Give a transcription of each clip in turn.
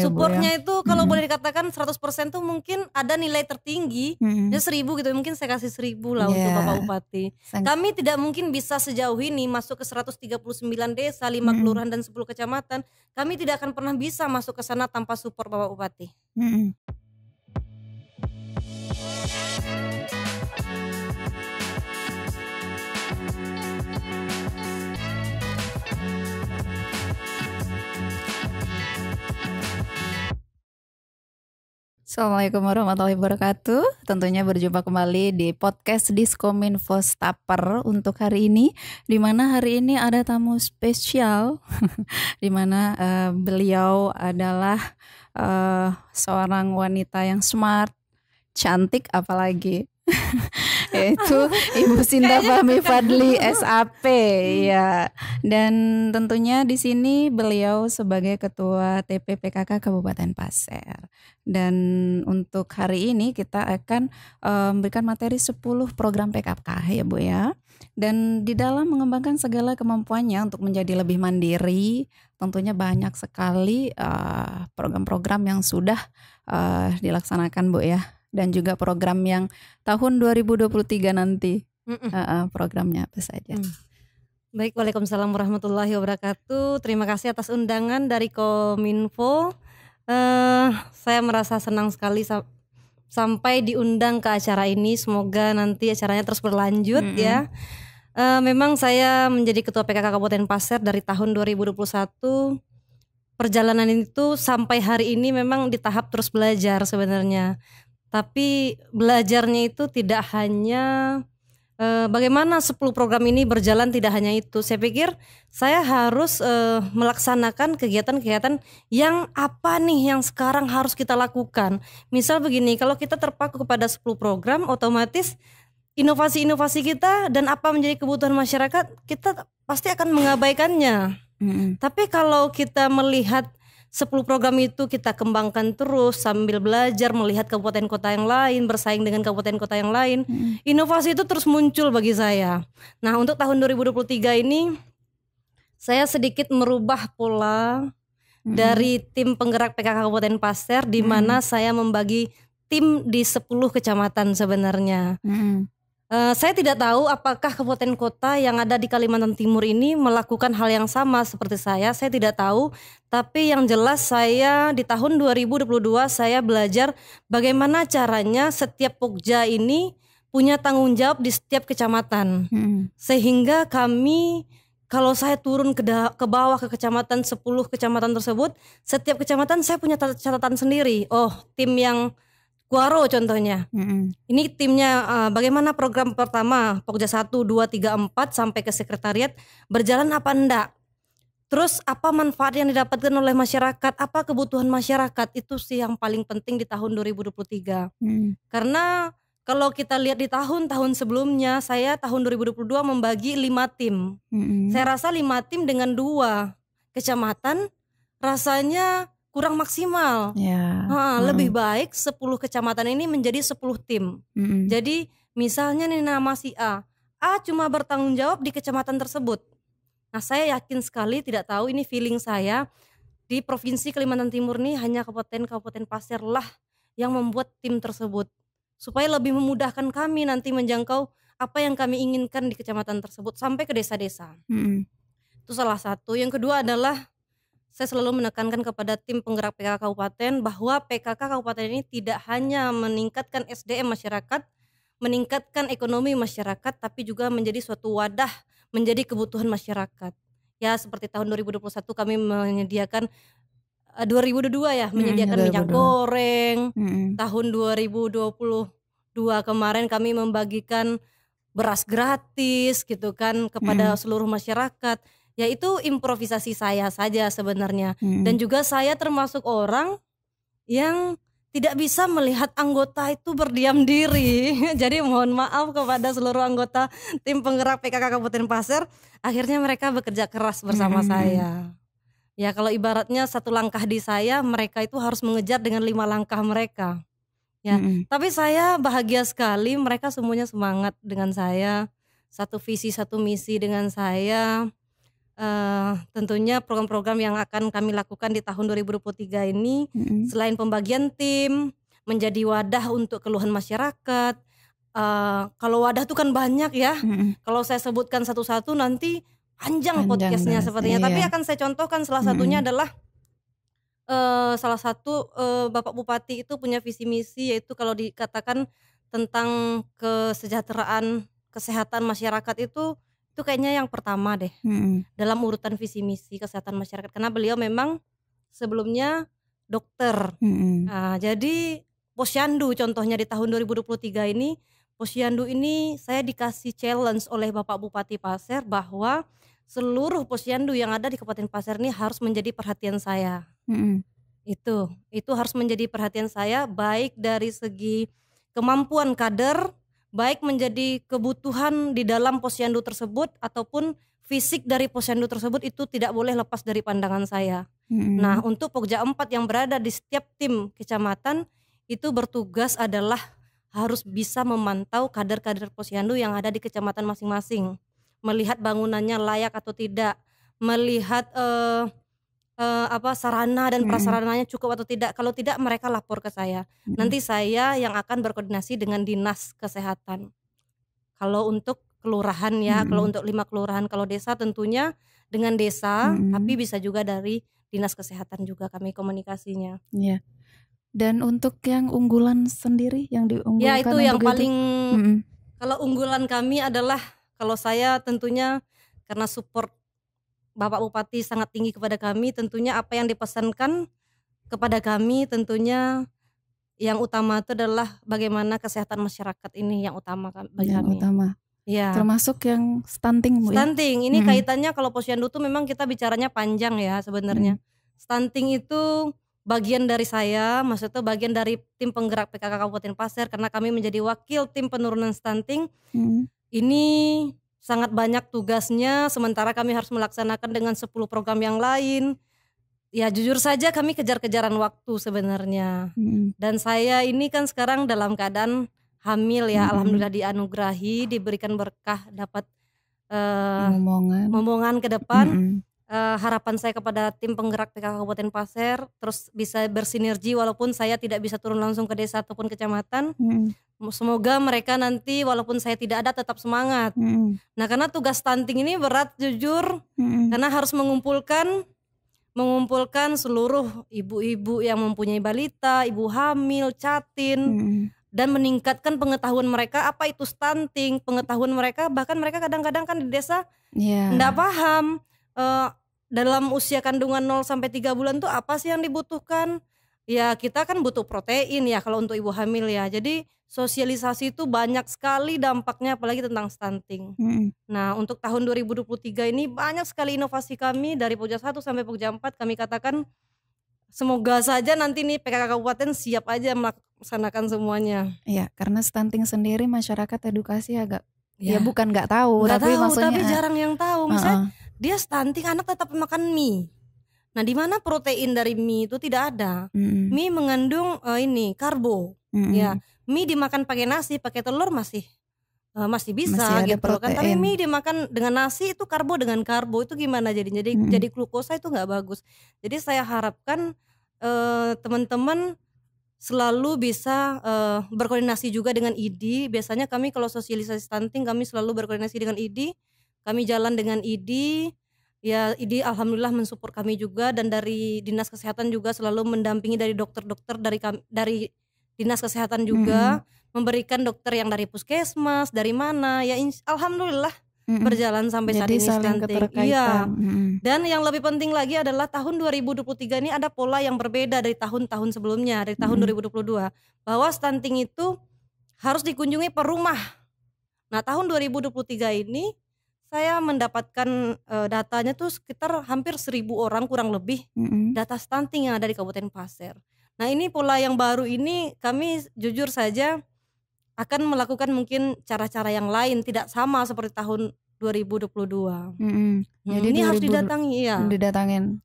ya Bu ya. Supportnya itu kalau boleh dikatakan 100% tuh mungkin ada nilai tertinggi, ya 1000 gitu, mungkin saya kasih 1000 lah untuk Bapak Bupati. Kami tidak mungkin bisa sejauh ini masuk ke 139 desa, 5 kelurahan dan 10 kecamatan. Kami tidak akan pernah bisa masuk ke sana tanpa support Bapak Bupati. Assalamualaikum warahmatullahi wabarakatuh. Tentunya berjumpa kembali di podcast Diskominfo Staper untuk hari ini, di mana hari ini ada tamu spesial, di mana beliau adalah seorang wanita yang smart, cantik apalagi. Yaitu Ibu Sinta Fahmi Fadli SAP ya. Dan tentunya di sini beliau sebagai Ketua TPPKK Kabupaten Pasir. Dan untuk hari ini kita akan memberikan materi 10 program PKK ya Bu ya. Dan di dalam mengembangkan segala kemampuannya untuk menjadi lebih mandiri, tentunya banyak sekali program-program yang sudah dilaksanakan Bu ya. Dan juga program yang tahun 2023 nanti programnya apa saja. Baik, Waalaikumsalam warahmatullahi wabarakatuh. Terima kasih atas undangan dari Kominfo. Saya merasa senang sekali sampai diundang ke acara ini. Semoga nanti acaranya terus berlanjut ya. Memang saya menjadi Ketua PKK Kabupaten Pasir dari tahun 2021. Perjalanan itu sampai hari ini memang di tahap terus belajar sebenarnya. Tapi belajarnya itu tidak hanya bagaimana 10 program ini berjalan, tidak hanya itu. Saya pikir saya harus melaksanakan kegiatan-kegiatan yang apa nih yang sekarang harus kita lakukan. Misal begini, kalau kita terpaku kepada 10 program, otomatis inovasi-inovasi kita dan apa menjadi kebutuhan masyarakat, kita pasti akan mengabaikannya. Tapi kalau kita melihat 10 program itu kita kembangkan terus sambil belajar, melihat kabupaten kota yang lain, bersaing dengan kabupaten kota yang lain. Inovasi itu terus muncul bagi saya. Nah, untuk tahun 2023 ini saya sedikit merubah pola dari tim penggerak PKK Kabupaten Pasir, di mana saya membagi tim di 10 kecamatan sebenarnya. Saya tidak tahu apakah kabupaten kota yang ada di Kalimantan Timur ini melakukan hal yang sama seperti saya tidak tahu. Tapi yang jelas saya di tahun 2022 saya belajar bagaimana caranya setiap pokja ini punya tanggung jawab di setiap kecamatan. Sehingga kami, kalau saya turun ke bawah ke kecamatan, 10 kecamatan tersebut, setiap kecamatan saya punya catatan sendiri. Oh, tim yang Kuaro contohnya. Ini timnya bagaimana program pertama Pokja 1, 2, 3, 4 sampai ke sekretariat berjalan apa enggak. Terus apa manfaat yang didapatkan oleh masyarakat, apa kebutuhan masyarakat, itu sih yang paling penting di tahun 2023. Karena kalau kita lihat di tahun-tahun sebelumnya, saya tahun 2022 membagi 5 tim. Saya rasa 5 tim dengan 2 kecamatan rasanya kurang maksimal. Lebih baik 10 kecamatan ini menjadi 10 tim. Jadi misalnya nih nama si A cuma bertanggung jawab di kecamatan tersebut. Nah, saya yakin sekali, tidak tahu ini feeling saya, di Provinsi Kalimantan Timur nih hanya Kabupaten Pasir lah yang membuat tim tersebut. Supaya lebih memudahkan kami nanti menjangkau apa yang kami inginkan di kecamatan tersebut sampai ke desa-desa. Itu salah satu. Yang kedua adalah saya selalu menekankan kepada tim penggerak PKK Kabupaten bahwa PKK Kabupaten ini tidak hanya meningkatkan SDM masyarakat, meningkatkan ekonomi masyarakat, tapi juga menjadi suatu wadah, menjadi kebutuhan masyarakat. Ya, seperti tahun 2021 kami menyediakan 2022 ya, menyediakan minyak goreng. Tahun 2022 kemarin kami membagikan beras gratis gitu kan kepada seluruh masyarakat. Ya, itu improvisasi saya saja sebenarnya. Dan juga saya termasuk orang yang tidak bisa melihat anggota itu berdiam diri. Jadi mohon maaf kepada seluruh anggota tim penggerak PKK Kabupaten Pasir. Akhirnya mereka bekerja keras bersama saya. Ya, kalau ibaratnya 1 langkah di saya, mereka itu harus mengejar dengan 5 langkah mereka. Ya, tapi saya bahagia sekali, mereka semuanya semangat dengan saya, satu visi satu misi dengan saya. tentunya program-program yang akan kami lakukan di tahun 2023 ini selain pembagian tim, menjadi wadah untuk keluhan masyarakat. Kalau wadah itu kan banyak ya. Kalau saya sebutkan satu-satu nanti panjang podcastnya sepertinya. Tapi akan saya contohkan salah satunya adalah salah satu Bapak Bupati itu punya visi misi, yaitu kalau dikatakan tentang kesejahteraan kesehatan masyarakat itu kayaknya yang pertama deh dalam urutan visi misi kesehatan masyarakat, karena beliau memang sebelumnya dokter. Jadi Posyandu contohnya di tahun 2023 ini, Posyandu ini saya dikasih challenge oleh Bapak Bupati Pasir bahwa seluruh posyandu yang ada di Kabupaten Pasir ini harus menjadi perhatian saya. Itu harus menjadi perhatian saya, baik dari segi kemampuan kader, baik menjadi kebutuhan di dalam posyandu tersebut ataupun fisik dari posyandu tersebut, itu tidak boleh lepas dari pandangan saya. Nah, untuk Pokja 4 yang berada di setiap tim kecamatan itu bertugas adalah harus bisa memantau kader-kader posyandu yang ada di kecamatan masing-masing, melihat bangunannya layak atau tidak, melihat sarana dan prasarananya cukup atau tidak. Kalau tidak, mereka lapor ke saya. Nanti saya yang akan berkoordinasi dengan dinas kesehatan. Kalau untuk kelurahan ya, kalau untuk 5 kelurahan, kalau desa tentunya dengan desa, tapi bisa juga dari dinas kesehatan juga kami komunikasinya. Iya. Dan untuk yang unggulan sendiri yang diunggulkan, ya itu yang paling kalau unggulan kami adalah, kalau saya tentunya karena support Bapak Bupati sangat tinggi kepada kami, tentunya apa yang dipesankan kepada kami tentunya yang utama itu adalah bagaimana kesehatan masyarakat ini yang utama bagi kami. Ya. Termasuk yang stunting, Bu. Stunting ini kaitannya, kalau posyandu itu memang kita bicaranya panjang ya sebenarnya. Stunting itu bagian dari saya, maksudnya bagian dari tim penggerak PKK Kabupaten Pasir, karena kami menjadi wakil tim penurunan stunting. Ini sangat banyak tugasnya, sementara kami harus melaksanakan dengan 10 program yang lain. Ya jujur saja kami kejar-kejaran waktu sebenarnya. Dan saya ini kan sekarang dalam keadaan hamil ya, alhamdulillah dianugerahi, diberikan berkah, dapat momongan ke depan. Harapan saya kepada tim penggerak PKK Kabupaten Pasir terus bisa bersinergi, walaupun saya tidak bisa turun langsung ke desa ataupun kecamatan. Semoga mereka nanti walaupun saya tidak ada tetap semangat. Nah, karena tugas stunting ini berat jujur, karena harus mengumpulkan seluruh ibu-ibu yang mempunyai balita, ibu hamil, catin, dan meningkatkan pengetahuan mereka apa itu stunting, pengetahuan mereka, bahkan mereka kadang-kadang kan di desa enggak paham dalam usia kandungan 0 sampai 3 bulan tuh apa sih yang dibutuhkan. Ya kita kan butuh protein ya kalau untuk ibu hamil ya. Jadi sosialisasi itu banyak sekali dampaknya, apalagi tentang stunting. Nah, untuk tahun 2023 ini banyak sekali inovasi kami dari Pokja 1 sampai Pokja 4. Kami katakan semoga saja nanti nih PKK Kabupaten siap aja melaksanakan semuanya. Iya, karena stunting sendiri masyarakat edukasi agak ya bukan nggak tahu, maksudnya tapi jarang yang tahu. Misalnya dia stunting, anak tetap makan mie. Nah, di mana protein dari mie itu tidak ada. Mie mengandung karbo. Ya, mie dimakan pakai nasi, pakai telur masih bisa gitu kan. Tapi mie dimakan dengan nasi itu karbo dengan karbo, itu gimana jadi glukosa, itu nggak bagus. Jadi saya harapkan teman-teman selalu bisa berkoordinasi juga dengan ID. Biasanya kami kalau sosialisasi stunting kami selalu berkoordinasi dengan ID. Kami jalan dengan ID, ya ID alhamdulillah mensupport kami juga, dan dari dinas kesehatan juga selalu mendampingi dari dokter-dokter dari dinas kesehatan juga, memberikan dokter yang dari puskesmas, dari mana ya, alhamdulillah berjalan sampai saat ini stunting. Iya. Dan yang lebih penting lagi adalah tahun 2023 ini ada pola yang berbeda dari tahun-tahun sebelumnya, dari tahun 2022, bahwa stunting itu harus dikunjungi per rumah. Nah, tahun 2023 ini saya mendapatkan datanya tuh sekitar hampir 1.000 orang kurang lebih data stunting yang ada di Kabupaten Pasir. Nah, ini pola yang baru ini kami jujur saja akan melakukan mungkin cara-cara yang lain, tidak sama seperti tahun 2022. Jadi ini harus didatangi ya.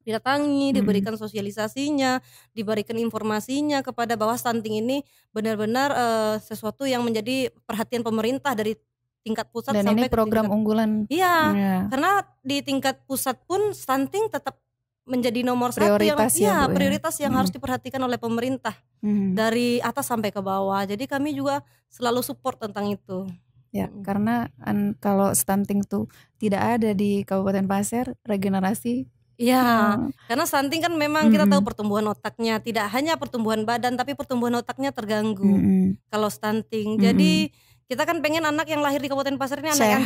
Didatangi, diberikan sosialisasinya, diberikan informasinya kepada bahwa stunting ini benar-benar sesuatu yang menjadi perhatian pemerintah dari tingkat pusat Dan sampai ini program ke tingkat, unggulan. iya, Ya. karena di tingkat pusat pun stunting tetap menjadi nomor satu yang Prioritas ya, Bu, ya. prioritas yang harus diperhatikan oleh pemerintah dari atas sampai ke bawah. Jadi kami juga selalu support tentang itu. Ya, karena kalau stunting tuh tidak ada di Kabupaten Pasir, regenerasi. Iya, karena stunting kan memang kita tahu pertumbuhan otaknya tidak hanya pertumbuhan badan tapi pertumbuhan otaknya terganggu kalau stunting. Jadi kita kan pengen anak yang lahir di Kabupaten Pasir ini anak yang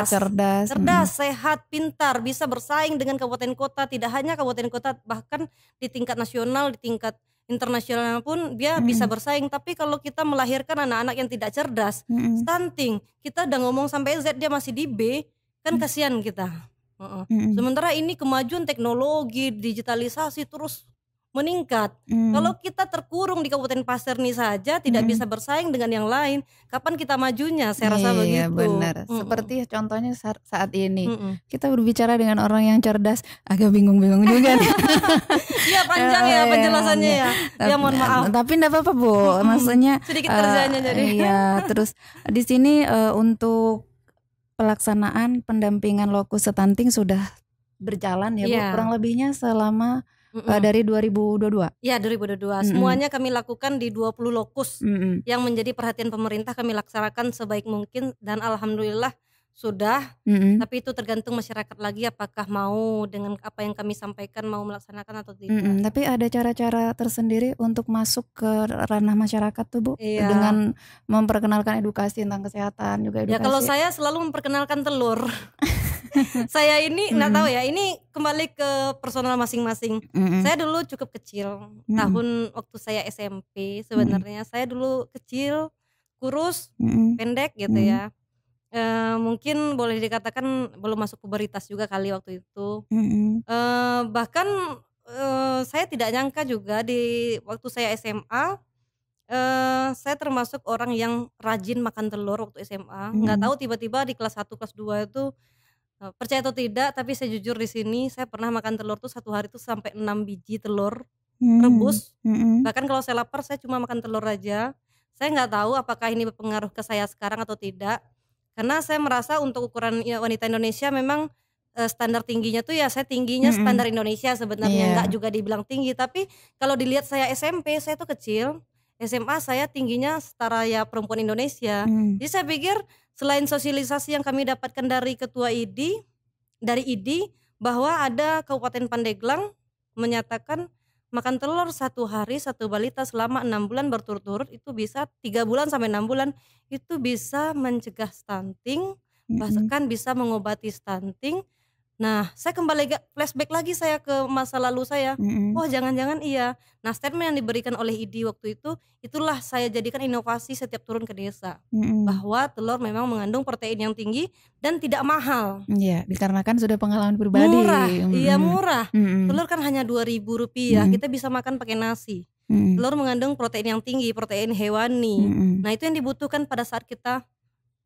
cerdas, sehat, pintar, bisa bersaing dengan kabupaten kota, tidak hanya kabupaten kota, bahkan di tingkat nasional, di tingkat internasional pun dia bisa bersaing. Tapi kalau kita melahirkan anak-anak yang tidak cerdas, stunting, kita udah ngomong sampai Z dia masih di B, kan kasihan kita. Sementara ini kemajuan teknologi, digitalisasi terus meningkat. Kalau kita terkurung di Kabupaten Pasir ini saja tidak bisa bersaing dengan yang lain, kapan kita majunya? Saya rasa begitu. Iya benar. Seperti contohnya saat ini kita berbicara dengan orang yang cerdas, agak bingung-bingung juga. Iya panjang ya penjelasannya ya. Ya mohon maaf. Tapi enggak apa-apa, Bu. Maksudnya sedikit kerjanya jadi. Iya, terus di sini untuk pelaksanaan pendampingan lokus stunting sudah berjalan ya, Bu. Kurang lebihnya selama dari 2022. Ya 2022. Semuanya kami lakukan di 20 lokus yang menjadi perhatian pemerintah kami laksanakan sebaik mungkin dan alhamdulillah sudah. Tapi itu tergantung masyarakat lagi apakah mau dengan apa yang kami sampaikan mau melaksanakan atau tidak. Tapi ada cara-cara tersendiri untuk masuk ke ranah masyarakat tuh, Bu, dengan memperkenalkan edukasi tentang kesehatan juga edukasi. Ya kalau saya selalu memperkenalkan telur. Saya ini nggak tahu ya, ini kembali ke personal masing-masing. Saya dulu cukup kecil, tahun waktu saya SMP sebenarnya. Saya dulu kecil, kurus, pendek gitu ya. Mungkin boleh dikatakan belum masuk pubertas juga kali waktu itu. Bahkan saya tidak nyangka juga di waktu saya SMA, saya termasuk orang yang rajin makan telur waktu SMA. Nggak tahu tiba-tiba di kelas 1, kelas 2 itu percaya atau tidak, tapi saya jujur di sini saya pernah makan telur tuh satu hari tuh sampai 6 biji telur rebus. Bahkan kalau saya lapar saya cuma makan telur aja. Saya nggak tahu apakah ini berpengaruh ke saya sekarang atau tidak. Karena saya merasa untuk ukuran wanita Indonesia memang standar tingginya tuh ya saya tingginya standar Indonesia sebenarnya, nggak juga dibilang tinggi. Tapi kalau dilihat saya SMP saya tuh kecil, SMA saya tingginya setara ya perempuan Indonesia. Jadi saya pikir selain sosialisasi yang kami dapatkan dari ketua ID, dari ID bahwa ada Kabupaten Pandeglang menyatakan makan telur satu hari satu balita selama 6 bulan berturut-turut itu bisa 3 bulan sampai 6 bulan itu bisa mencegah stunting, bahkan bisa mengobati stunting. Nah, saya kembali flashback lagi saya ke masa lalu saya. Wah, jangan-jangan iya. Nah, statement yang diberikan oleh ID waktu itu, itulah saya jadikan inovasi setiap turun ke desa. Bahwa telur memang mengandung protein yang tinggi dan tidak mahal. Iya, dikarenakan sudah pengalaman pribadi. Murah, iya murah. Telur kan hanya Rp2.000, kita bisa makan pakai nasi. Telur mengandung protein yang tinggi, protein hewani. Nah, itu yang dibutuhkan pada saat kita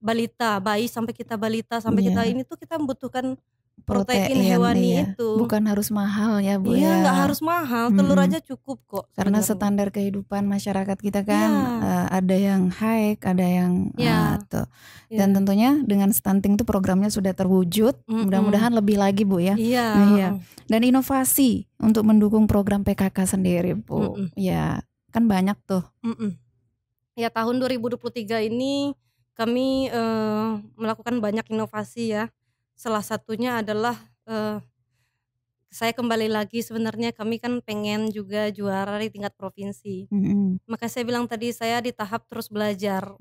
balita, bayi sampai kita balita, sampai kita ini tuh kita membutuhkan protein hewani itu. Bukan harus mahal ya, Bu. Iya, nggak harus mahal, telur aja cukup kok. Karena standar kehidupan masyarakat kita kan ada yang high, ada yang tuh. Dan tentunya dengan stunting itu programnya sudah terwujud. Mudah-mudahan lebih lagi, Bu ya. Iya. Dan inovasi untuk mendukung program PKK sendiri, Bu. Ya, kan banyak tuh. Ya, tahun 2023 ini kami melakukan banyak inovasi ya. Salah satunya adalah saya kembali lagi sebenarnya kami kan pengen juga juara di tingkat provinsi. Maka saya bilang tadi saya di tahap terus belajar.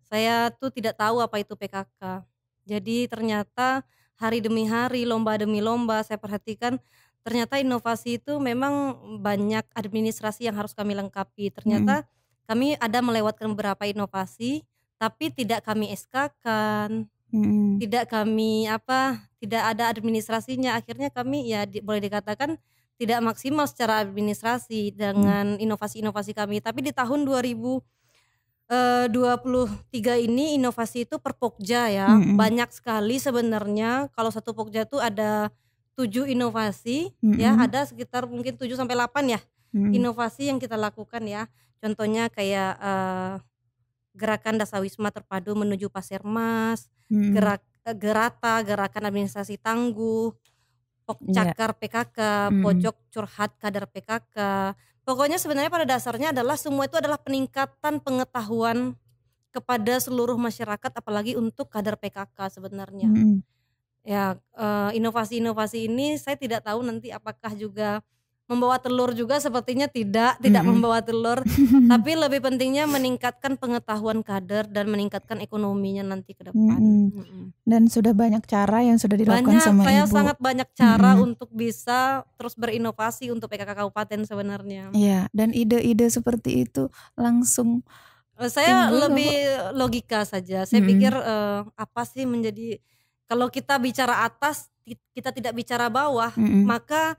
Saya tuh tidak tahu apa itu PKK. Jadi ternyata hari demi hari, lomba demi lomba saya perhatikan ternyata inovasi itu memang banyak administrasi yang harus kami lengkapi. Ternyata kami ada melewatkan beberapa inovasi tapi tidak kami SK-kan. Tidak kami tidak ada administrasinya, akhirnya kami ya boleh dikatakan tidak maksimal secara administrasi dengan inovasi-inovasi kami. Tapi di tahun 2023 ini inovasi itu per Pokja ya, banyak sekali sebenarnya. Kalau satu Pokja itu ada 7 inovasi ya, ada sekitar mungkin 7 sampai 8 ya inovasi yang kita lakukan ya. Contohnya kayak gerakan Dasawisma Terpadu menuju Pasirmas, Mm-mm. Gerata, gerakan administrasi tangguh, Iya. Pokcakar PKK, Mm-mm. pojok curhat kader PKK. Pokoknya sebenarnya pada dasarnya adalah semua itu adalah peningkatan pengetahuan kepada seluruh masyarakat, apalagi untuk kader PKK sebenarnya. Mm-mm. Ya, inovasi-inovasi ini saya tidak tahu nanti apakah juga membawa telur juga, sepertinya tidak Mm-mm. membawa telur, tapi lebih pentingnya meningkatkan pengetahuan kader dan meningkatkan ekonominya nanti ke depan. Mm-mm. Dan sudah banyak cara yang sudah dilakukan Banyak, sama saya Ibu. sangat banyak cara Mm-mm. untuk bisa terus berinovasi untuk PKK kabupaten sebenarnya. Iya, dan ide-ide seperti itu langsung Saya timbul nggak, Bu? lebih logika saja. Saya pikir, Mm-mm. apa sih menjadi, kalau kita bicara atas, kita tidak bicara bawah, Mm-mm. maka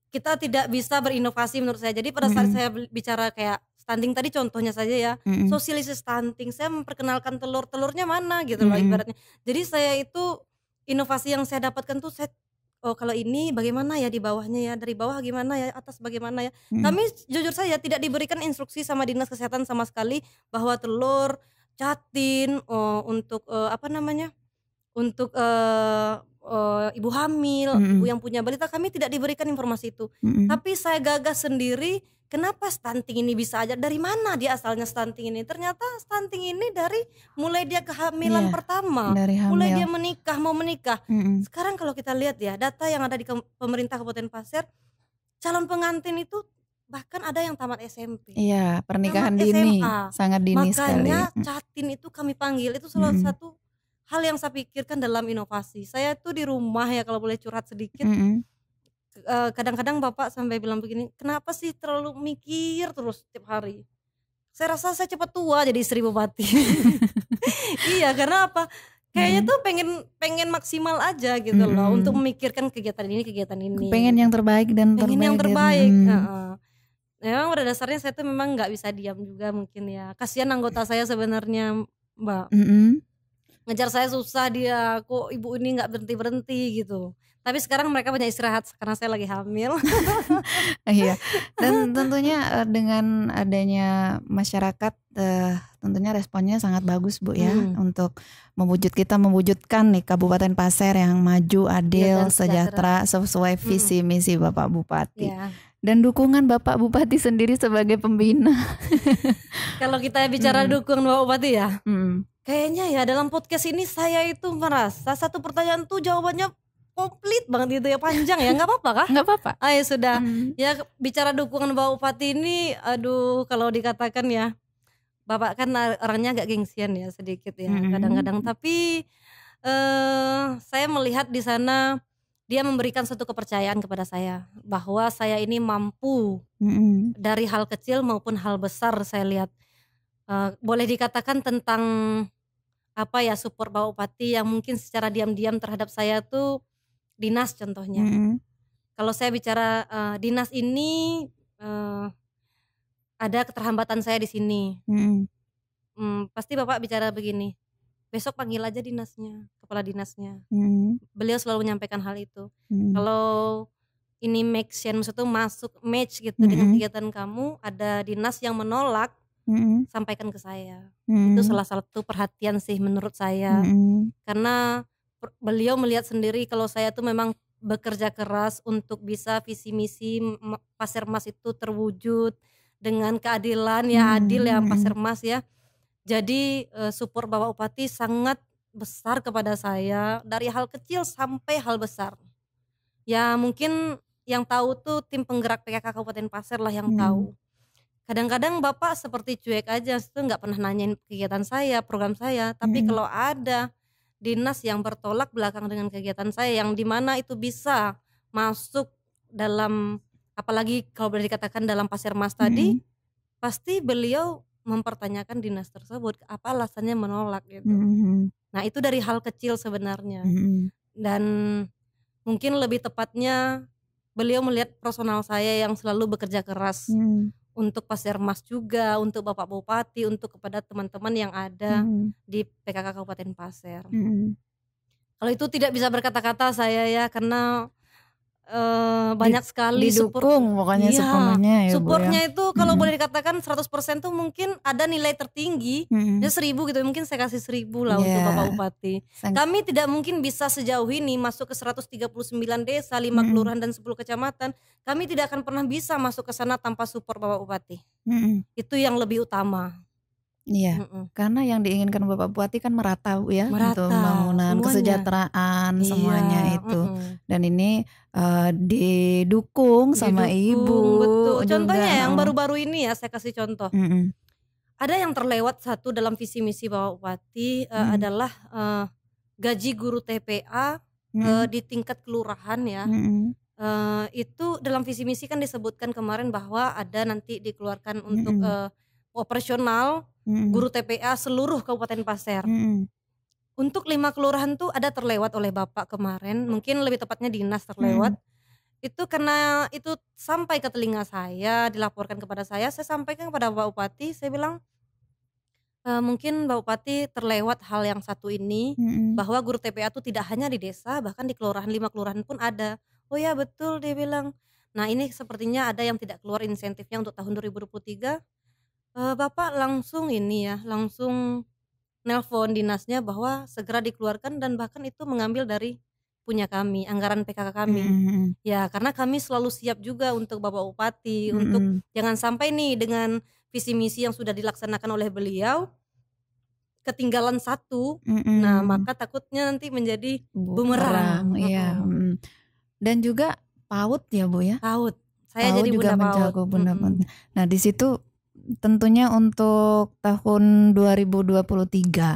kita tidak bisa berinovasi menurut saya. Jadi pada saat Mm-mm. saya bicara kayak stunting tadi contohnya saja ya, Mm-mm. sosialisasi stunting, saya memperkenalkan telurnya mana gitu loh Mm-mm. ibaratnya. Jadi saya itu, inovasi yang saya dapatkan tuh oh kalau ini bagaimana ya di bawahnya ya, dari bawah gimana ya, atas bagaimana ya. Mm-mm. Kami jujur saja tidak diberikan instruksi sama Dinas Kesehatan sama sekali bahwa telur, Jatin, untuk, apa namanya, untuk, ibu hamil, ibu Mm-mm. yang punya balita, kami tidak diberikan informasi itu. Mm-mm. Tapi saya gagas sendiri, kenapa stunting ini bisa aja, dari mana dia asalnya stunting ini? Ternyata stunting ini dari mulai dia kehamilan Iya, pertama, dari mulai dia hamil. mau menikah. Mm-mm. Sekarang kalau kita lihat ya, data yang ada di pemerintah Kabupaten Pasir, calon pengantin itu bahkan ada yang tamat SMP, Iya, pernikahan tamat dini, SMA. sangat dini sekali. Makanya Jatin itu kami panggil, itu salah Mm-mm. satu hal yang saya pikirkan dalam inovasi. Saya tuh di rumah ya, kalau boleh curhat sedikit, Mm-mm. kadang-kadang bapak sampai bilang begini, kenapa sih terlalu mikir terus setiap hari? Saya rasa saya cepat tua jadi istri bupati. Iya, karena apa? Kayaknya Mm-mm. tuh pengen maksimal aja gitu loh, untuk Mm-mm. memikirkan kegiatan ini Pengen gitu. yang terbaik dan Pengen yang terbaik. terbaik, Mm. heeh. Memang pada dasarnya saya tuh memang nggak bisa diam juga mungkin ya. Kasihan anggota saya sebenarnya, Mbak. Mm-mm. Ngejar saya susah dia, kok ibu ini nggak berhenti-berhenti gitu. Tapi sekarang mereka banyak istirahat karena saya lagi hamil. Iya, dan tentunya dengan adanya masyarakat, tentunya responnya sangat bagus, Bu, ya, untuk mewujudkan nih Kabupaten Pasir yang maju, adil, dan sejahtera. sejahtera sesuai visi misi Bapak Bupati. Ya. Dan dukungan Bapak Bupati sendiri sebagai pembina. Kalau kita bicara dukung Bapak Bupati ya, kayaknya ya dalam podcast ini saya itu merasa satu pertanyaan tuh jawabannya komplit banget gitu ya, panjang ya, nggak apa-apa kah? Nggak apa-apa. Ya sudah, ya bicara dukungan Bapak Bupati ini, aduh kalau dikatakan ya, Bapak kan orangnya agak gengsian ya sedikit ya kadang-kadang, tapi saya melihat di sana dia memberikan suatu kepercayaan kepada saya bahwa saya ini mampu dari hal kecil maupun hal besar. Saya lihat, boleh dikatakan tentang apa ya, support Bapak Bupati yang mungkin secara diam-diam terhadap saya tuh dinas contohnya. Kalau saya bicara dinas ini, ada keterlambatan saya di sini. Pasti Bapak bicara begini, besok panggil aja dinasnya, kepala dinasnya. Beliau selalu menyampaikan hal itu. Kalau ini make sense, maksudnya masuk match gitu dengan kegiatan kamu, ada dinas yang menolak, sampaikan ke saya. Itu salah satu perhatian sih menurut saya. Karena beliau melihat sendiri kalau saya tuh memang bekerja keras untuk bisa visi misi Pasirmas itu terwujud dengan keadilan ya, adil ya Pasirmas ya. Jadi support Bapak Bupati sangat besar kepada saya dari hal kecil sampai hal besar. Ya mungkin yang tahu tuh tim penggerak PKK Kabupaten Pasir lah yang tahu. Kadang-kadang Bapak seperti cuek aja, tuh nggak pernah nanyain kegiatan saya, program saya. Tapi kalau ada dinas yang bertolak belakang dengan kegiatan saya, yang dimana itu bisa masuk dalam, apalagi kalau boleh dikatakan dalam Pasirmas tadi, pasti beliau mempertanyakan dinas tersebut apa alasannya menolak gitu. Nah itu dari hal kecil sebenarnya. Dan mungkin lebih tepatnya beliau melihat personal saya yang selalu bekerja keras untuk Pasirmas juga, untuk Bapak Bupati, untuk kepada teman-teman yang ada di PKK Kabupaten Pasir. Kalau itu tidak bisa berkata-kata saya ya, karena banyak sekali didukung pokoknya sepenuhnya ya Bu ya. Supportnya itu kalau boleh dikatakan 100% tuh mungkin ada nilai tertinggi, ya 1000 gitu, mungkin saya kasih 1000 lah untuk Bapak Bupati. Kami tidak mungkin bisa sejauh ini masuk ke 139 desa, 5 kelurahan dan 10 kecamatan. Kami tidak akan pernah bisa masuk ke sana tanpa support Bapak Bupati. Itu yang lebih utama. Iya, karena yang diinginkan Bapak Bupati kan merata Bu ya, untuk pembangunan, semuanya, kesejahteraan, semuanya itu. Dan ini didukung sama Ibu. Betul. Contohnya yang baru-baru ini ya, saya kasih contoh. Ada yang terlewat satu dalam visi misi Bapak Bupati adalah gaji guru TPA di tingkat kelurahan ya. Itu dalam visi misi kan disebutkan kemarin bahwa ada nanti dikeluarkan untuk operasional guru TPA seluruh Kabupaten Pasir. Untuk 5 kelurahan tuh ada terlewat oleh Bapak kemarin, mungkin lebih tepatnya dinas terlewat. Itu karena itu sampai ke telinga saya, dilaporkan kepada saya sampaikan kepada Bapak Bupati, saya bilang mungkin Bapak Bupati terlewat hal yang satu ini, bahwa guru TPA itu tidak hanya di desa, bahkan di kelurahan 5 kelurahan pun ada. Oh ya betul, dia bilang. Nah ini sepertinya ada yang tidak keluar insentifnya untuk tahun 2023. Bapak langsung ini ya, langsung nelpon dinasnya bahwa segera dikeluarkan dan bahkan itu mengambil dari punya kami, anggaran PKK kami. Ya karena kami selalu siap juga untuk Bapak Bupati, untuk jangan sampai nih dengan visi misi yang sudah dilaksanakan oleh beliau ketinggalan satu, nah maka takutnya nanti menjadi bumerang. Iya. Dan juga PAUD ya Bu ya. PAUD, saya PAUD jadi juga Bunda menjago PAUD. Bunda PAUD. Nah di situ tentunya untuk tahun 2023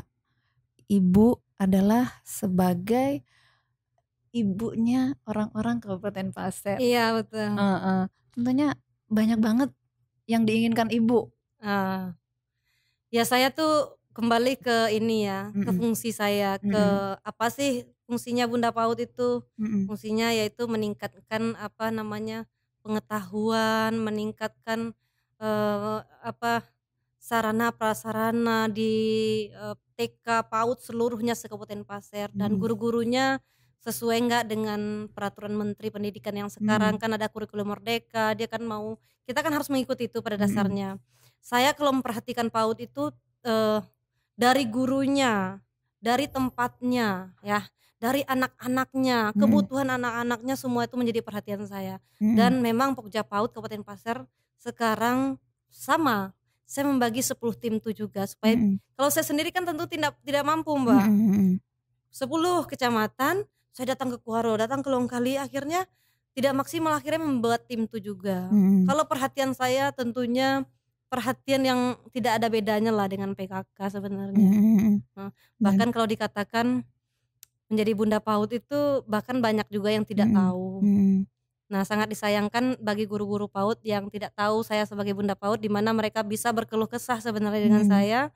Ibu adalah sebagai ibunya orang-orang Kabupaten Pasir. Iya betul. Tentunya banyak banget yang diinginkan Ibu. Ya saya tuh kembali ke ini ya, ke fungsi saya, ke apa sih fungsinya Bunda PAUD itu? Fungsinya yaitu meningkatkan apa namanya pengetahuan, meningkatkan sarana prasarana di TK PAUD seluruhnya se-Kabupaten Pasir, dan guru-gurunya sesuai enggak dengan peraturan Menteri Pendidikan yang sekarang kan ada kurikulum merdeka, dia kan mau, kita kan harus mengikuti itu pada dasarnya. Saya kalau memperhatikan PAUD itu dari gurunya, dari tempatnya ya, dari anak-anaknya, kebutuhan anak-anaknya, semua itu menjadi perhatian saya. Dan memang Pokja PAUD Kabupaten Pasir sekarang sama, saya membagi 10 tim itu juga supaya kalau saya sendiri kan tentu tidak mampu Mbak. 10 kecamatan saya datang ke Kuaro, datang ke Longkali, akhirnya tidak maksimal, akhirnya membuat tim itu juga. Kalau perhatian saya tentunya perhatian yang tidak ada bedanya lah dengan PKK sebenarnya. Bahkan kalau dikatakan menjadi Bunda PAUD itu bahkan banyak juga yang tidak tahu. Nah sangat disayangkan bagi guru-guru PAUD yang tidak tahu saya sebagai Bunda PAUD, di mana mereka bisa berkeluh kesah sebenarnya dengan saya.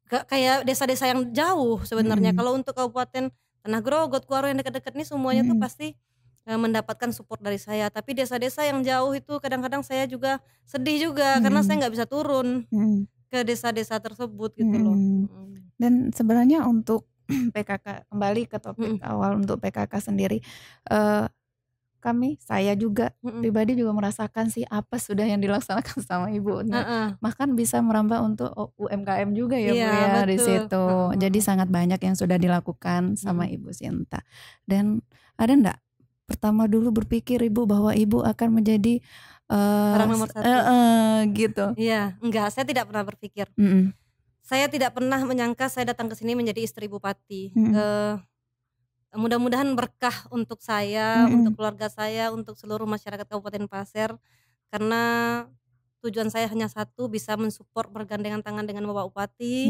Kayak desa-desa yang jauh sebenarnya. Kalau untuk Kabupaten Tanah Grogot, Kuaro yang dekat-dekat nih semuanya tuh pasti mendapatkan support dari saya. Tapi desa-desa yang jauh itu kadang-kadang saya juga sedih juga karena saya nggak bisa turun ke desa-desa tersebut gitu loh. Dan sebenarnya untuk PKK, kembali ke topik awal untuk PKK sendiri, saya juga pribadi juga merasakan sih apa sudah yang dilaksanakan sama Ibu. Bahkan bisa merambah untuk UMKM juga ya Bu ya di situ. Jadi sangat banyak yang sudah dilakukan sama Ibu Sinta. Dan ada enggak pertama dulu berpikir Ibu bahwa Ibu akan menjadi orang nomor 1 gitu? Iya, enggak, saya tidak pernah berpikir. Saya tidak pernah menyangka saya datang ke sini menjadi istri bupati. Mudah-mudahan berkah untuk saya, untuk keluarga saya, untuk seluruh masyarakat Kabupaten Pasir, karena tujuan saya hanya satu, bisa mensupport bergandengan tangan dengan Bapak Bupati,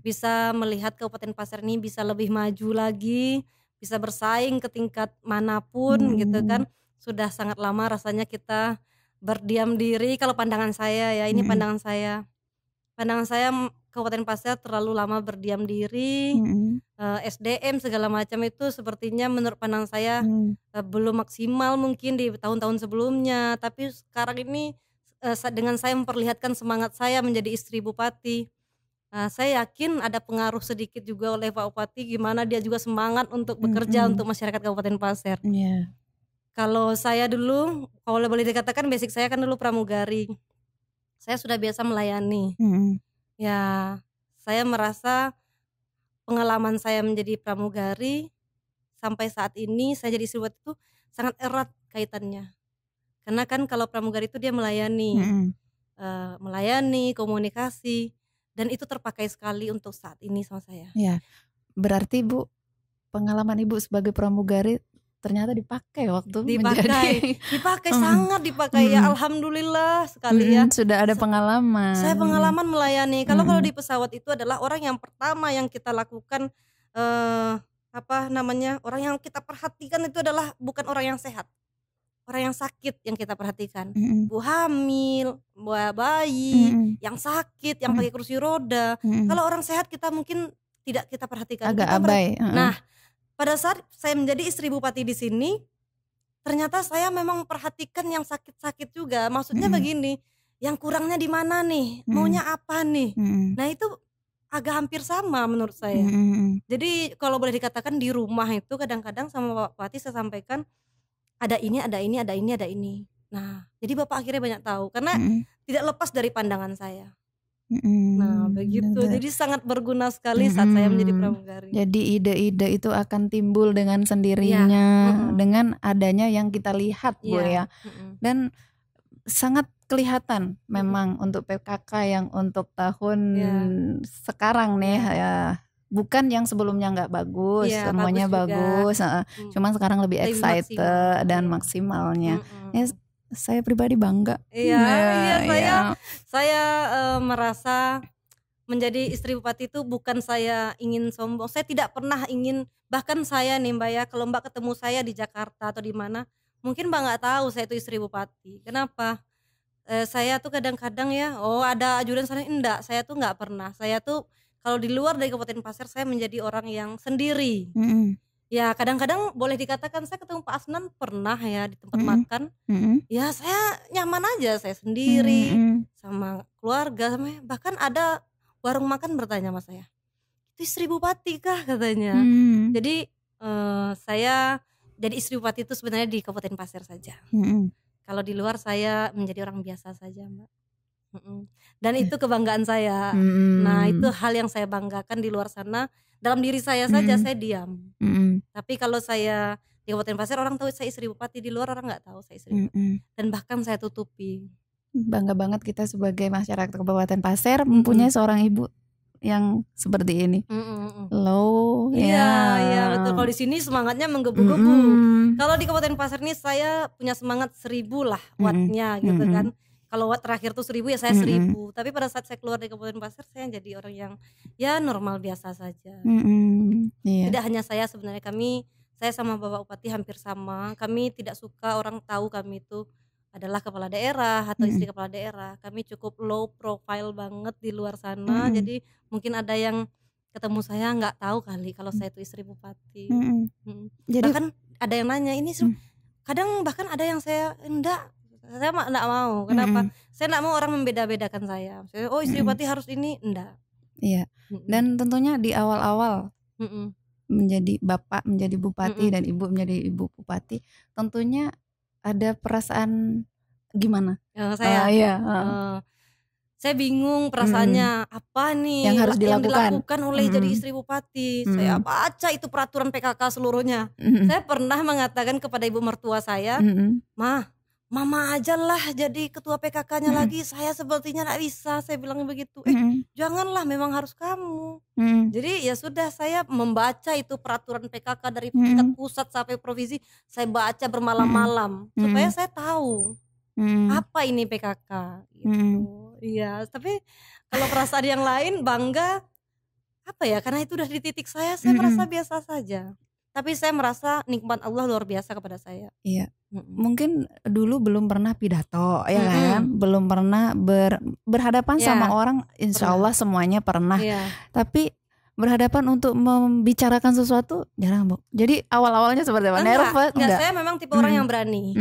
bisa melihat Kabupaten Pasir ini bisa lebih maju lagi, bisa bersaing ke tingkat manapun gitu kan. Sudah sangat lama rasanya kita berdiam diri, kalau pandangan saya ya, ini pandangan saya Kabupaten Pasir terlalu lama berdiam diri. SDM segala macam itu sepertinya menurut pandangan saya belum maksimal mungkin di tahun-tahun sebelumnya. Tapi sekarang ini dengan saya memperlihatkan semangat saya menjadi istri bupati, saya yakin ada pengaruh sedikit juga oleh Pak Bupati, gimana dia juga semangat untuk bekerja untuk masyarakat Kabupaten Pasir. Kalau saya dulu, kalau boleh dikatakan basic saya kan dulu pramugari. Saya sudah biasa melayani. Ya, saya merasa pengalaman saya menjadi pramugari sampai saat ini saya jadi istri bupati itu sangat erat kaitannya. Karena kan kalau pramugari itu dia melayani, melayani, komunikasi, dan itu terpakai sekali untuk saat ini sama saya. Ya, berarti Bu, pengalaman Ibu sebagai pramugari ternyata dipakai waktu dipakai sangat dipakai ya, alhamdulillah sekali ya. Sudah ada pengalaman. Saya pengalaman melayani. Kalau di pesawat itu adalah orang yang pertama yang kita lakukan orang yang kita perhatikan itu adalah bukan orang yang sehat, orang yang sakit yang kita perhatikan. Bu hamil, bu bayi, yang sakit, yang pakai kursi roda. Kalau orang sehat kita mungkin tidak kita perhatikan. Agak abai. Nah, pada saat saya menjadi istri bupati di sini, ternyata saya memang perhatikan yang sakit-sakit juga. Maksudnya begini, yang kurangnya di mana nih, maunya apa nih. Nah itu agak hampir sama menurut saya. Jadi kalau boleh dikatakan di rumah itu kadang-kadang sama Bapak Bupati saya sampaikan ada ini, ada ini, ada ini, ada ini. Nah jadi Bapak akhirnya banyak tahu karena tidak lepas dari pandangan saya. Nah begitu, jadi sangat berguna sekali saat saya menjadi pramugari. Jadi ide-ide itu akan timbul dengan sendirinya, dengan adanya yang kita lihat Bu ya. Dan sangat kelihatan memang untuk PKK yang untuk tahun sekarang nih ya. Bukan yang sebelumnya nggak bagus, semuanya bagus. Cuman sekarang lebih excited maksimal. Dan maksimalnya. Ya, saya pribadi bangga. Saya merasa menjadi istri bupati itu bukan saya ingin sombong. Saya tidak pernah ingin, bahkan saya nih Mbak ya, kalau Mbak ketemu saya di Jakarta atau di mana, mungkin Mbak nggak tahu saya itu istri bupati. Kenapa? Saya tuh kadang-kadang ya, ada ajudan sana, enggak. Saya tuh nggak pernah. Saya tuh kalau di luar dari Kabupaten Pasir saya menjadi orang yang sendiri. Ya kadang-kadang boleh dikatakan saya ketemu Pak Asnan pernah ya di tempat makan. Ya saya nyaman aja, saya sendiri sama keluarga, bahkan ada warung makan bertanya sama saya, itu istri bupati kah katanya. Jadi saya jadi istri bupati itu sebenarnya di Kabupaten Pasir saja. Kalau di luar saya menjadi orang biasa saja Mbak. Dan itu kebanggaan saya. Nah itu hal yang saya banggakan di luar sana. Dalam diri saya saja saya diam. Tapi kalau saya di Kabupaten Pasir orang tahu saya istri bupati, di luar orang nggak tahu saya istri bupati. Dan bahkan saya tutupi. Bangga banget kita sebagai masyarakat Kabupaten Pasir mempunyai seorang ibu yang seperti ini. Low. Iya betul. Kalau di sini semangatnya menggebu-gebu. Kalau di Kabupaten Pasir ini saya punya semangat 1000 lah wattnya gitu kan. Kalau watt terakhir tuh 1000 ya saya 1000. Tapi pada saat saya keluar dari Kabupaten Pasir saya jadi orang yang ya normal biasa saja. Tidak hanya saya sebenarnya, saya sama Bapak Bupati hampir sama. Kami tidak suka orang tahu kami itu adalah kepala daerah atau istri kepala daerah. Kami cukup low profile banget di luar sana. Jadi mungkin ada yang ketemu saya nggak tahu kali kalau saya itu istri bupati. Jadi bahkan ada yang nanya ini kadang bahkan ada yang saya enggak. Saya enggak mau. Kenapa? Saya enggak mau orang membeda-bedakan saya. Saya istri bupati harus ini, enggak. Iya. Dan tentunya di awal-awal menjadi bapak menjadi bupati dan ibu menjadi ibu bupati, tentunya ada perasaan gimana? Saya bingung perasaannya apa nih yang harus dilakukan oleh jadi istri bupati. Saya baca itu peraturan PKK seluruhnya. Saya pernah mengatakan kepada ibu mertua saya, Mama aja lah jadi ketua PKK-nya lagi, saya sepertinya gak bisa, saya bilang begitu. Janganlah, memang harus kamu. Jadi ya sudah, saya membaca itu peraturan PKK dari tingkat pusat sampai provinsi, saya baca bermalam-malam supaya saya tahu apa ini PKK gitu. Iya, tapi kalau perasaan yang lain bangga apa ya, karena itu udah di titik saya merasa biasa saja. Tapi saya merasa nikmat Allah luar biasa kepada saya. Iya. Mungkin dulu belum pernah pidato ya kan, belum pernah berhadapan sama orang, insya Allah semuanya pernah. Tapi berhadapan untuk membicarakan sesuatu jarang Bu. Jadi awal-awalnya seperti apa? Nervous? Enggak, saya memang tipe orang yang berani.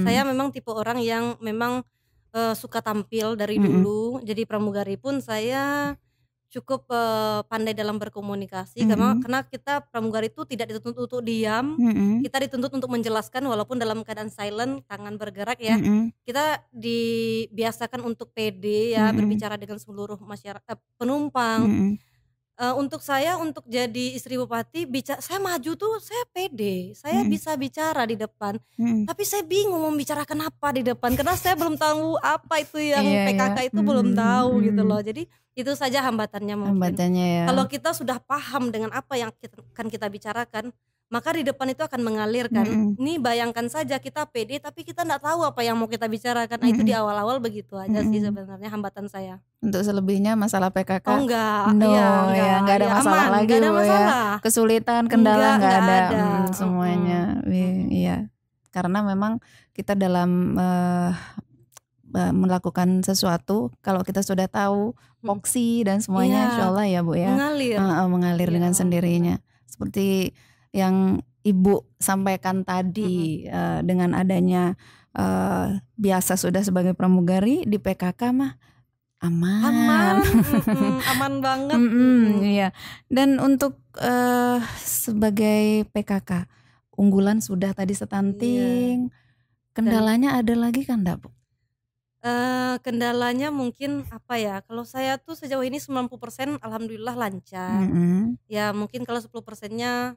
Saya memang tipe orang yang memang suka tampil dari dulu. Jadi pramugari pun saya cukup pandai dalam berkomunikasi, Mm-mm. karena kita pramugari itu tidak dituntut untuk diam, Mm-mm. kita dituntut untuk menjelaskan walaupun dalam keadaan silent, tangan bergerak ya. Mm-mm. Kita dibiasakan untuk pede ya, Mm-mm. berbicara dengan seluruh masyarakat penumpang. Mm-mm. Untuk saya untuk jadi istri bupati saya maju tuh saya pede, saya Mm-mm. bisa bicara di depan. Mm-mm. Tapi saya bingung mau membicarakan apa di depan karena saya belum tahu apa itu yang Iya, iya. PKK itu belum tahu gitu Mm-mm. loh. Jadi itu saja hambatannya mungkin. Hambatannya ya. Kalau kita sudah paham dengan apa yang akan kita bicarakan, maka di depan itu akan mengalir kan. Mm-mm. Nih bayangkan saja kita pede tapi kita nggak tahu apa yang mau kita bicarakan. Nah, itu di Mm-mm. awal-awal begitu aja sih Mm-mm. sebenarnya hambatan saya. Untuk selebihnya masalah PKK Oh enggak, no iya ya, nggak ada iya, masalah aman, lagi nggak ada Bu ya. masalah. Kesulitan, kendala nggak ada, ada. semuanya. Iya, karena memang kita dalam melakukan sesuatu, kalau kita sudah tahu voksi dan semuanya, Iya, insya Allah ya Bu ya, mengalir. mengalir Iya, dengan sendirinya. Seperti yang Ibu sampaikan tadi, dengan adanya biasa sudah sebagai pramugari di PKK mah aman, aman banget. Iya. Dan untuk sebagai PKK unggulan sudah tadi stunting, kendalanya ada lagi kan enggak Bu? Kendalanya mungkin apa ya, kalau saya tuh sejauh ini 90% alhamdulillah lancar. Ya mungkin kalau 10%-nya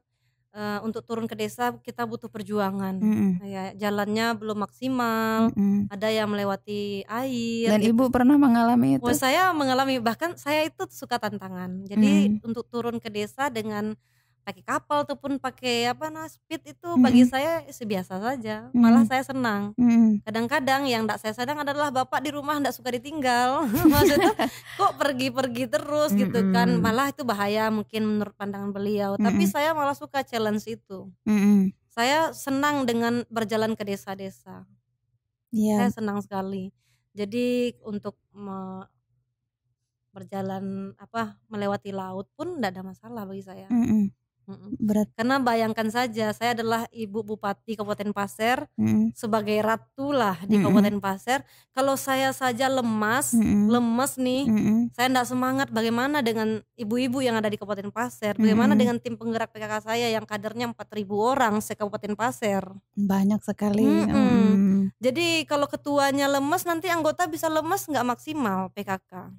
untuk turun ke desa kita butuh perjuangan. Ya, jalannya belum maksimal, ada yang melewati air. Dan gitu. Ibu pernah mengalami itu? Oh, saya mengalami, bahkan saya itu suka tantangan. Jadi untuk turun ke desa dengan pakai kapal ataupun pakai speed itu bagi saya sebiasa saja. Malah saya senang. Kadang-kadang yang enggak saya sedang adalah bapak di rumah enggak suka ditinggal. Maksudnya kok pergi-pergi terus gitu kan. Malah itu bahaya mungkin menurut pandangan beliau. Tapi saya malah suka challenge itu. Saya senang dengan berjalan ke desa-desa. Saya senang sekali. Jadi untuk berjalan melewati laut pun enggak ada masalah bagi saya. Berat. Karena bayangkan saja saya adalah ibu bupati Kabupaten Pasir, sebagai ratu lah di Kabupaten Pasir. Kalau saya saja lemes nih, saya enggak semangat, bagaimana dengan ibu-ibu yang ada di Kabupaten Pasir? Bagaimana dengan tim penggerak PKK saya yang kadernya 4.000 orang se-Kabupaten Pasir? Banyak sekali. Jadi kalau ketuanya lemes, nanti anggota bisa lemes nggak maksimal PKK.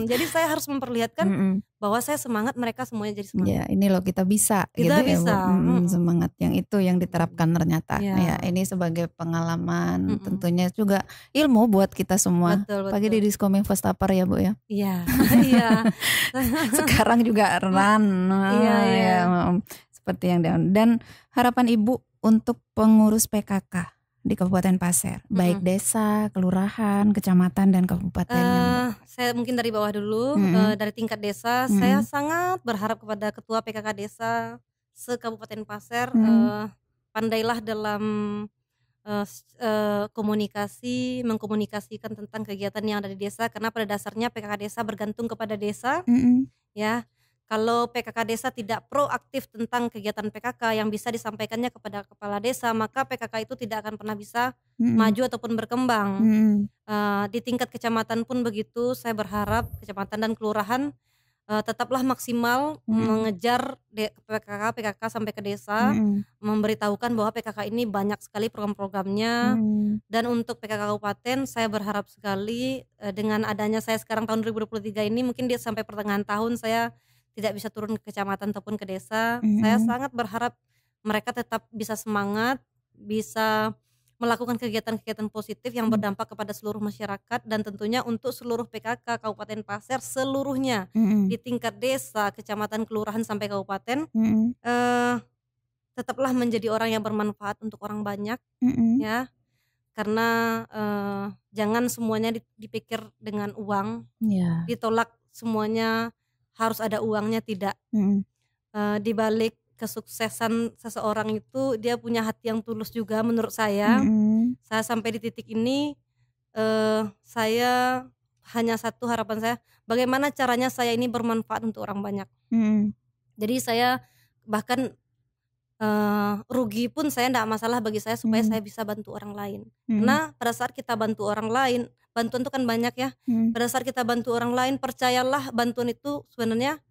Jadi saya harus memperlihatkan bahwa saya semangat, mereka semuanya jadi semangat. Ya, ini loh kita bisa Kita gitu bisa. Ya Bu. Semangat yang itu yang diterapkan ternyata. Ya. Ya, ini sebagai pengalaman, tentunya juga ilmu buat kita semua. Betul. Pagi di Diskominfo Stapper ya Bu ya. Iya. Iya. Sekarang juga run. Iya. Seperti yang dan harapan Ibu untuk pengurus PKK di Kabupaten Pasir, baik desa, kelurahan, kecamatan dan kabupaten. Saya mungkin dari bawah dulu, dari tingkat desa, saya sangat berharap kepada ketua PKK desa se-Kabupaten Pasir, pandailah dalam komunikasi, mengkomunikasikan tentang kegiatan yang ada di desa, karena pada dasarnya PKK desa bergantung kepada desa. Ya. Kalau PKK desa tidak proaktif tentang kegiatan PKK yang bisa disampaikannya kepada kepala desa, maka PKK itu tidak akan pernah bisa maju ataupun berkembang. Di tingkat kecamatan pun begitu, saya berharap kecamatan dan kelurahan tetaplah maksimal mengejar PKK sampai ke desa, memberitahukan bahwa PKK ini banyak sekali program-programnya. Dan untuk PKK kabupaten, saya berharap sekali dengan adanya saya sekarang tahun 2023 ini, mungkin dia sampai pertengahan tahun saya tidak bisa turun ke kecamatan ataupun ke desa. Saya sangat berharap mereka tetap bisa semangat, bisa melakukan kegiatan-kegiatan positif yang berdampak kepada seluruh masyarakat, dan tentunya untuk seluruh PKK Kabupaten Pasir seluruhnya, di tingkat desa, kecamatan, kelurahan sampai kabupaten, tetaplah menjadi orang yang bermanfaat untuk orang banyak, ya. Karena jangan semuanya dipikir dengan uang, ditolak semuanya harus ada uangnya, tidak. Di balik kesuksesan seseorang itu dia punya hati yang tulus juga menurut saya. Saya sampai di titik ini, saya hanya satu harapan saya, bagaimana caranya saya ini bermanfaat untuk orang banyak. Jadi saya bahkan rugi pun saya enggak masalah bagi saya supaya saya bisa bantu orang lain. Karena pada saat kita bantu orang lain, bantuan itu kan banyak ya. Pada saat kita bantu orang lain, percayalah bantuan itu sebenarnya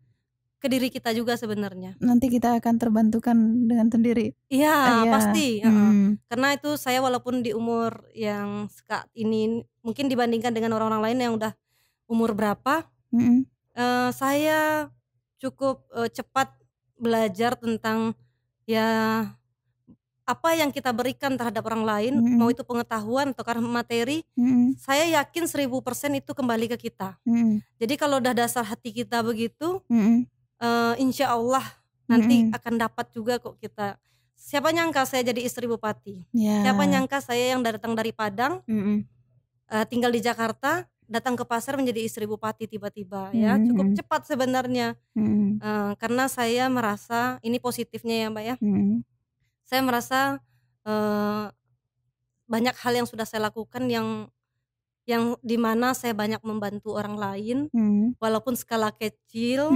ke diri kita juga sebenarnya. Nanti kita akan terbantukan dengan sendiri. Iya, Iya. pasti. Karena itu saya walaupun di umur yang saat ini mungkin dibandingkan dengan orang-orang lain yang udah umur berapa, saya cukup cepat belajar tentang ya apa yang kita berikan terhadap orang lain, mau itu pengetahuan atau karena materi, saya yakin 1000% itu kembali ke kita. Jadi kalau udah dasar hati kita begitu, insya Allah nanti akan dapat juga kok kita. Siapa nyangka saya jadi istri bupati? Siapa nyangka saya yang datang dari Padang, tinggal di Jakarta, datang ke pasar menjadi istri bupati tiba-tiba ya. Cukup cepat sebenarnya. Karena saya merasa ini positifnya ya Mbak ya. Saya merasa banyak hal yang sudah saya lakukan yang dimana saya banyak membantu orang lain, walaupun skala kecil,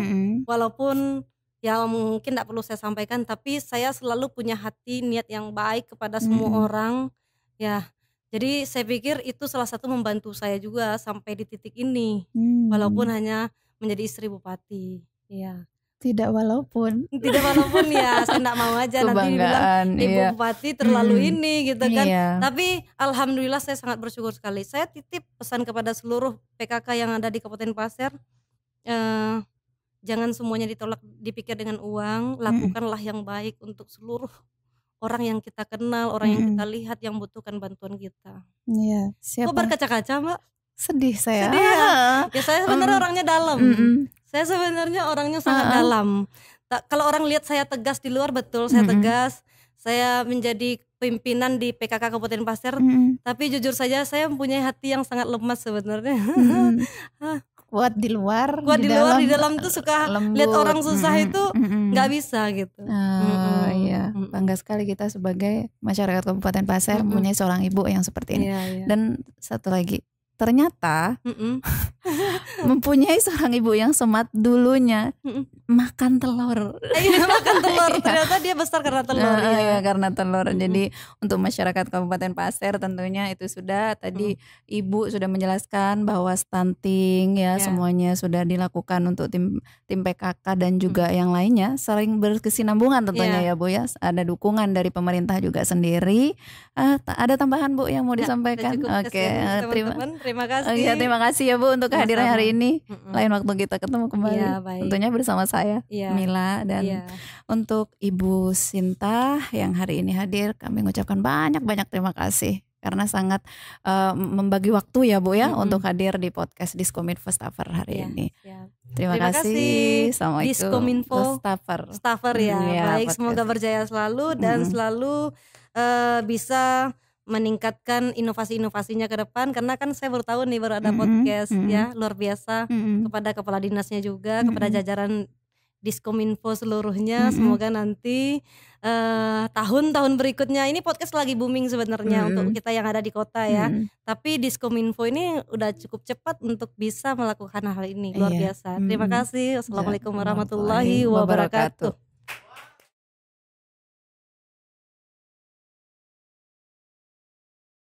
walaupun ya mungkin tidak perlu saya sampaikan, tapi saya selalu punya hati niat yang baik kepada semua orang ya. Jadi saya pikir itu salah satu membantu saya juga sampai di titik ini, walaupun hanya menjadi istri bupati. Iya. Tidak walaupun ya, saya enggak mau aja nanti dibilang ibu bupati terlalu ini gitu kan. Tapi alhamdulillah saya sangat bersyukur sekali. Saya titip pesan kepada seluruh PKK yang ada di Kabupaten Pasir, jangan semuanya ditolak dipikir dengan uang, lakukanlah yang baik untuk seluruh orang yang kita kenal, orang yang kita lihat yang butuhkan bantuan kita. Iya. Kok berkaca-kaca Mbak? Sedih saya. Sedih ya. Ya saya sebenarnya orangnya dalam. Saya sebenarnya orangnya sangat dalam. Kalau orang lihat saya tegas di luar, betul saya tegas. Saya menjadi pimpinan di PKK Kabupaten Pasir, tapi jujur saja saya mempunyai hati yang sangat lemas sebenarnya. Kuat di luar, di dalam tuh suka lihat orang susah itu nggak bisa gitu. Iya, bangga sekali kita sebagai masyarakat Kabupaten Pasir mempunyai seorang ibu yang seperti ini. Dan satu lagi, ternyata mempunyai seorang ibu yang smart dulunya makan telur. Iya, makan telur. Ternyata dia besar karena telur. Iya, karena telur. Jadi untuk masyarakat Kabupaten Pasir tentunya itu sudah tadi Ibu sudah menjelaskan bahwa stunting ya semuanya sudah dilakukan untuk tim PKK dan juga yang lainnya, saling berkesinambungan tentunya ya Bu ya. Ada dukungan dari pemerintah juga sendiri. Ada tambahan Bu yang mau disampaikan? Oke, terima kasih. Ya, terima kasih ya Bu untuk kehadiran hari ini. Lain waktu kita ketemu kembali. Ya, tentunya bersama saya Mila dan untuk Ibu Sinta yang hari ini hadir, kami mengucapkan banyak terima kasih karena sangat membagi waktu ya Bu ya untuk hadir di podcast Diskominfo Staffer hari ini. Terima kasih. Assalamualaikum. Diskominfo Staffer ya. Baik, semoga berjaya selalu dan selalu bisa meningkatkan inovasi-inovasinya ke depan, karena kan saya baru tahu nih baru ada podcast ya, luar biasa. Kepada kepala dinasnya juga, kepada jajaran Diskominfo seluruhnya, semoga nanti tahun-tahun berikutnya, ini podcast lagi booming sebenarnya untuk kita yang ada di kota ya, tapi Diskominfo ini udah cukup cepat untuk bisa melakukan hal ini, luar biasa. Terima kasih. Assalamualaikum warahmatullahi wabarakatuh.